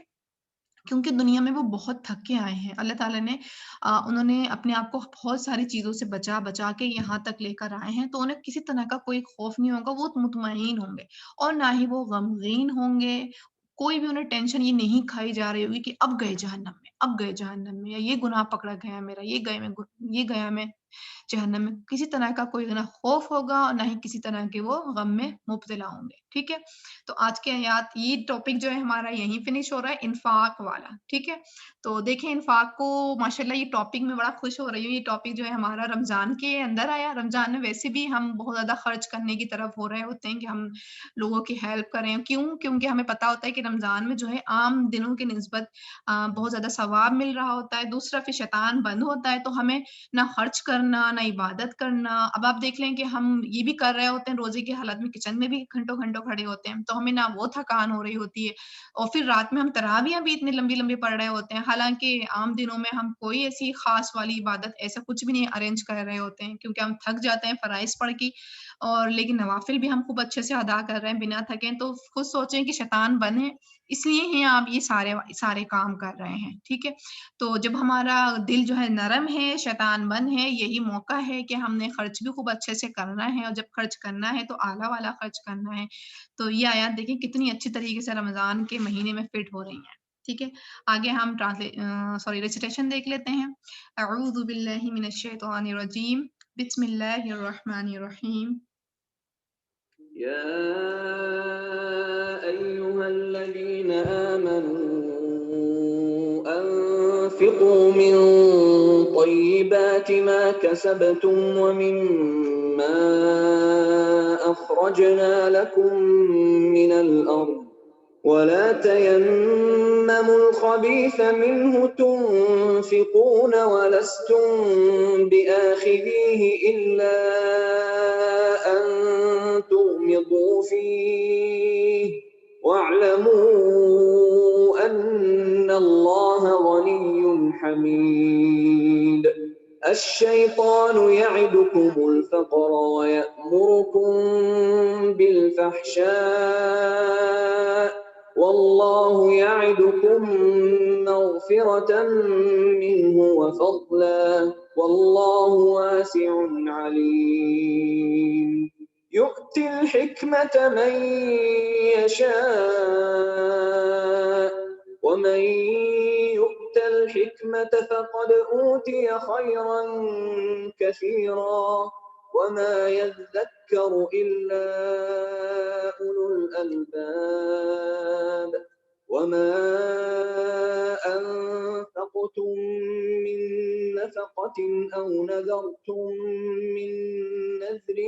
کیونکہ دنیا میں وہ بہت تھک کے آئے ہیں۔ اللہ تعالیٰ نے انہوں نے اپنے آپ کو بہت ساری چیزوں سے بچا بچا کے یہاں تک لے کر آئے ہیں، تو انہیں کسی طرح کا کوئی خوف نہیں ہوگا، وہ مطمئن ہوں گے، اور نہ ہی وہ غمگین ہوں گے۔ کوئی بھی انہیں ٹینشن یہ نہیں کھائی جا رہی ہوگی کہ اب گئے جہنم میں، اب گئے جہنم میں، یا یہ گناہ پکڑا گیا میرا، یہ گیا میں جہنم میں، کسی طرح کا کوئی نہ خوف ہوگا اور نہ ہی کسی طرح کے وہ غم میں مبتلا ہوں گے، ٹھیک ہے۔ تو آج کے آیات، یہ ٹاپک جو ہے ہمارا یہیں فنش ہو رہا ہے، انفاق والا، ٹھیک ہے۔ تو دیکھیں انفاق کو، ماشاءاللہ یہ ٹاپک میں بڑا خوش ہو رہی ہوں، یہ ٹاپک جو ہے ہمارا رمضان کے اندر آیا۔ رمضان میں ویسے بھی ہم بہت زیادہ خرچ کرنے کی طرف ہو رہے ہوتے ہیں کہ ہم لوگوں کی ہیلپ کریں، کیونکہ ہمیں پتہ ہوتا ہے کہ رمضان میں جو ہے عام دنوں کی نسبت بہت زیادہ ثواب مل رہا ہوتا ہے، دوسرا پھر شیطان بند ہوتا ہے، تو ہمیں نہ خرچ کرنا، نہ عبادت کرنا۔ اب آپ دیکھ لیں کہ ہم یہ بھی کر رہے ہوتے ہیں روزے کی حالت میں، کچن میں بھی گھنٹوں گھنٹوں کھڑے ہوتے ہیں، تو ہمیں نہ وہ تھکان ہو رہی ہوتی ہے، اور پھر رات میں ہم تراویحاں بھی اتنی لمبی لمبی پڑھ رہے ہوتے ہیں، حالانکہ عام دنوں میں ہم کوئی ایسی خاص والی عبادت ایسا کچھ بھی نہیں ارینج کر رہے ہوتے ہیں، کیونکہ ہم تھک جاتے ہیں فرائض پڑھ کے، اور لیکن نوافل بھی ہم خوب اچھے سے ادا کر رہے ہیں بنا تھکیں، تو خود سوچیں کہ شیطان بنے، اس لیے ہی آپ یہ سارے کام کر رہے ہیں، ٹھیک ہے۔ تو جب ہمارا دل جو ہے نرم ہے، شیطان بند ہے، یہی موقع ہے کہ ہم نے خرچ بھی خوب اچھے سے کرنا ہے، اور جب خرچ کرنا ہے تو اعلیٰ والا خرچ کرنا ہے۔ تو یہ آیات دیکھیں کتنی اچھی طریقے سے رمضان کے مہینے میں فٹ ہو رہی ہیں، ٹھیک ہے۔ آگے ہم ریسیٹیشن دیکھ لیتے ہیں۔ اعوذ باللہ من الشیطان الرجیم، بسم اللہ الرحمن الرحیم۔ يا أيها الذين آمنوا وأنفقوا من طيبات ما كسبتم ومما أخرجنا لكم من الأرض ولا تيمموا الخبيث منه تنفقون ولستم بآخذيه إلا أن تغمضوا فيه واعلموا أن الله غني حميد. الشيطان يعدكم الفقر ويأمركم بالفحشاء والله يعدكم مغفرة منه وفضلا والله واسع عليم. يؤتي الحكمة من يشاء ومن يؤت الحكمة فقد أوتي خيرا كثيرا وما يذكر إلا أولو الألباب. وما أنفقتم من نفقة أو نذرتم من نذر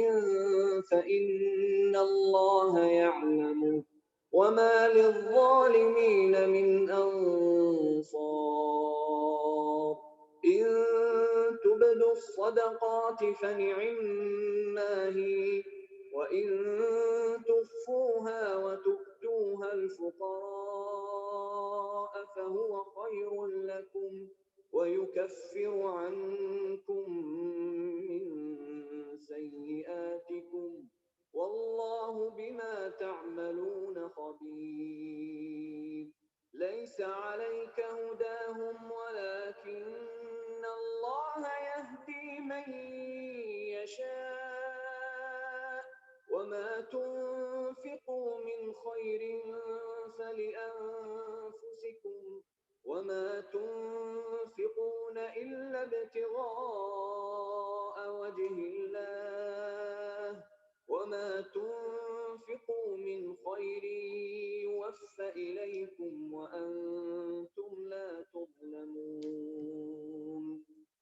فإن الله يعلمه وما للظالمين من أنصار. إن تبدوا الصدقات فنعما هي وإن تخفوها وتؤتوها الفقراء فهو خير لكم ويكفر عنكم من سيئاتكم والله بما تعملون خبير. ليس عليك هداهم ولكن الله يهدي من يشاء وما تنفقوا من خير فلأنفسكم وما تنفقون إلا ابتغاء وجه الله وما تنفقوا من خير يوفى إليكم وأنتم لا تظلمون.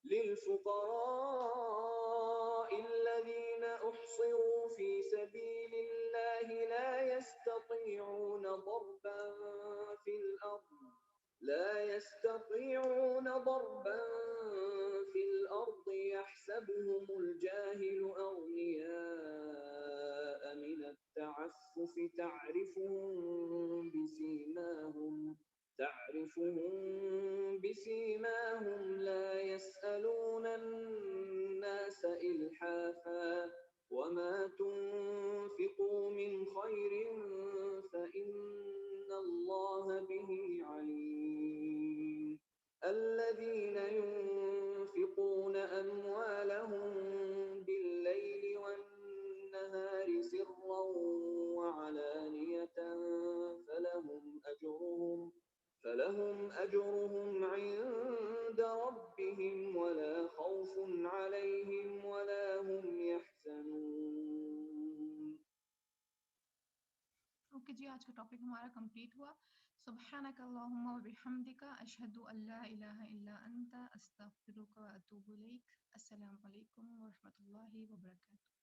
للفقراء الذين أحصروا في سبيل الله لا يستطيعون ضربا في الأرض يحسبهم الجاهل أغنياء من التعفف تعرفهم بسيماهم لا يسألون الناس إلحافا وما تنفقوا من خير فإن الله به عليم. الذين ينفقون أموالهم بالليل والنهار سرا وعلانية فلهم أجرهم عند ربهم ولا خوف عليهم ولا هم يحزنون. اوکے جی، آج کا ٹاپک ہمارا کمپلیٹ ہوا. سبحانک اللہم و بحمدک اشہد ان لا الہ الا انت استغفرک و اتوب الیک. السلام علیکم ورحمۃ اللہ وبرکاتہ.